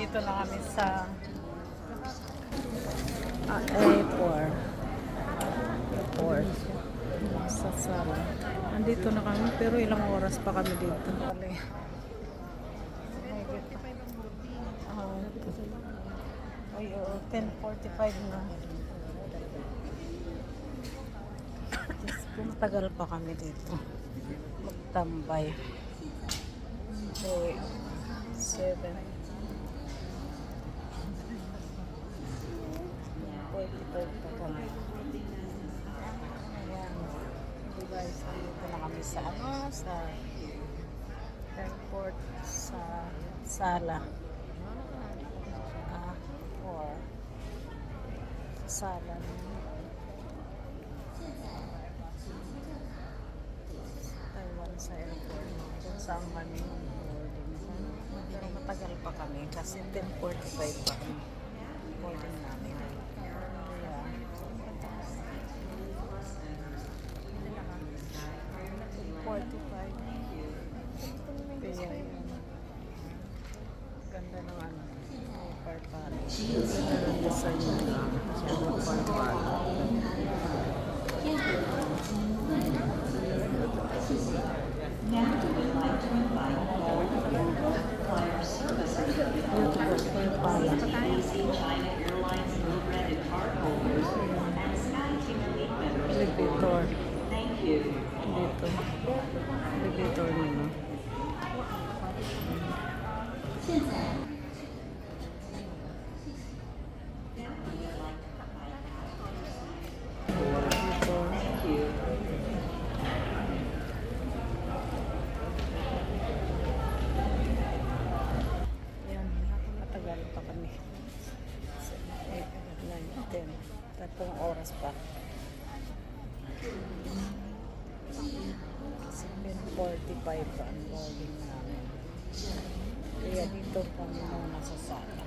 Nandito na kami sa airport. Sa sala. Nandito na kami pero ilang oras pa kami dito. Ay, 10:45 na. Diyos ko, matagal pa kami dito. Magtambay. 7. 45 pa kami. Ayan. Guys, dito na kami sa sa airport sa sala. Sala Taiwan sa airport kung saan kami boarding. Pero matagal pa kami kasi 10:45 pa kami boarding namin. Yeah. 10:45. Kaya yun. Ganda ng Car Palace. Ganda ng design nila. Car Palace. Now we would like to invite all of you flyer services ABC China Airlines co-branded card holders and Sky Team Elite members aboard. Thank you. Dito. Elevator nila. Matagal pa kami. 8, 9, 10. 3 oras pa. 7:45 pa ang boarding namin. Kaya dito kami muna sa sala.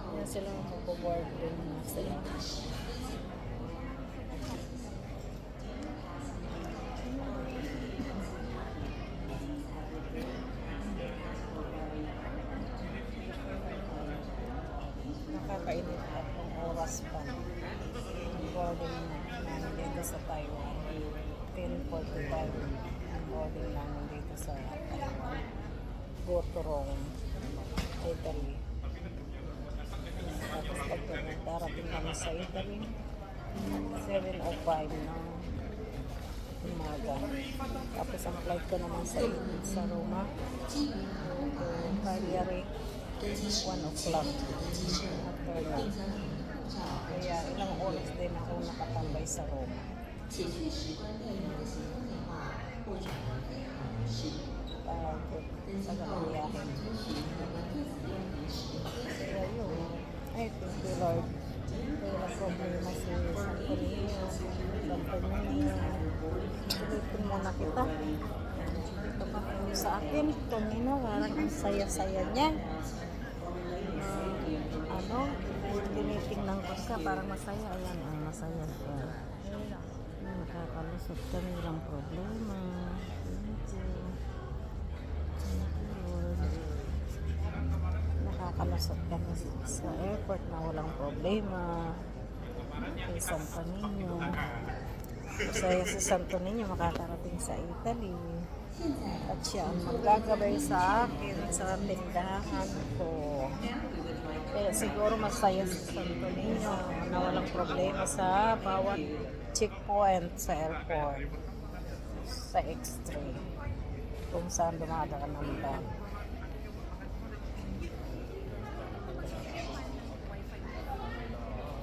Kaya sila mag-board din na sila. Nakakainit at ng oras pa ang boarding namin dito sa Taiwan. 10:45 ang boarding namin dito sa Taiwan. Go to Rome, Italy. Tapos pag darating kami sa Italy, 7:05 ng umaga. Tapos ang flight ko naman sa Roma to Cagliari 1 o'clock afternoon. Kaya ilang oras din ako nakatambay sa Roma. Tagal ang biyahe. Kaya yun. Ay, thank you Lord. Wala problema si Santonino. Tulitin muna kita. Ito pa sa akin. Kanina, parang ang saya-saya niya. Tinitingnan ko siya, parang masaya. Ayan, masaya siya. Nakakalusot kami, walang problema. Nakakalusot kami sa airport na walang problema. Kay Santo Niño. Masaya si Santo Niño makakarating sa Italy. At siya ang maggagabay sa akin sa tindahan ko. Kaya siguro masaya si Santo Niño na walang problema sa bawat checkpoint sa airport. Sa X3. Kung saan dumadaan ng bag.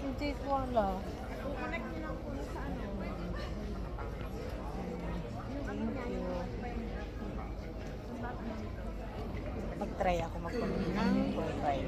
Hindi ko alam. Thank you. Mag-try ako mag-connect ng Wi-Fi.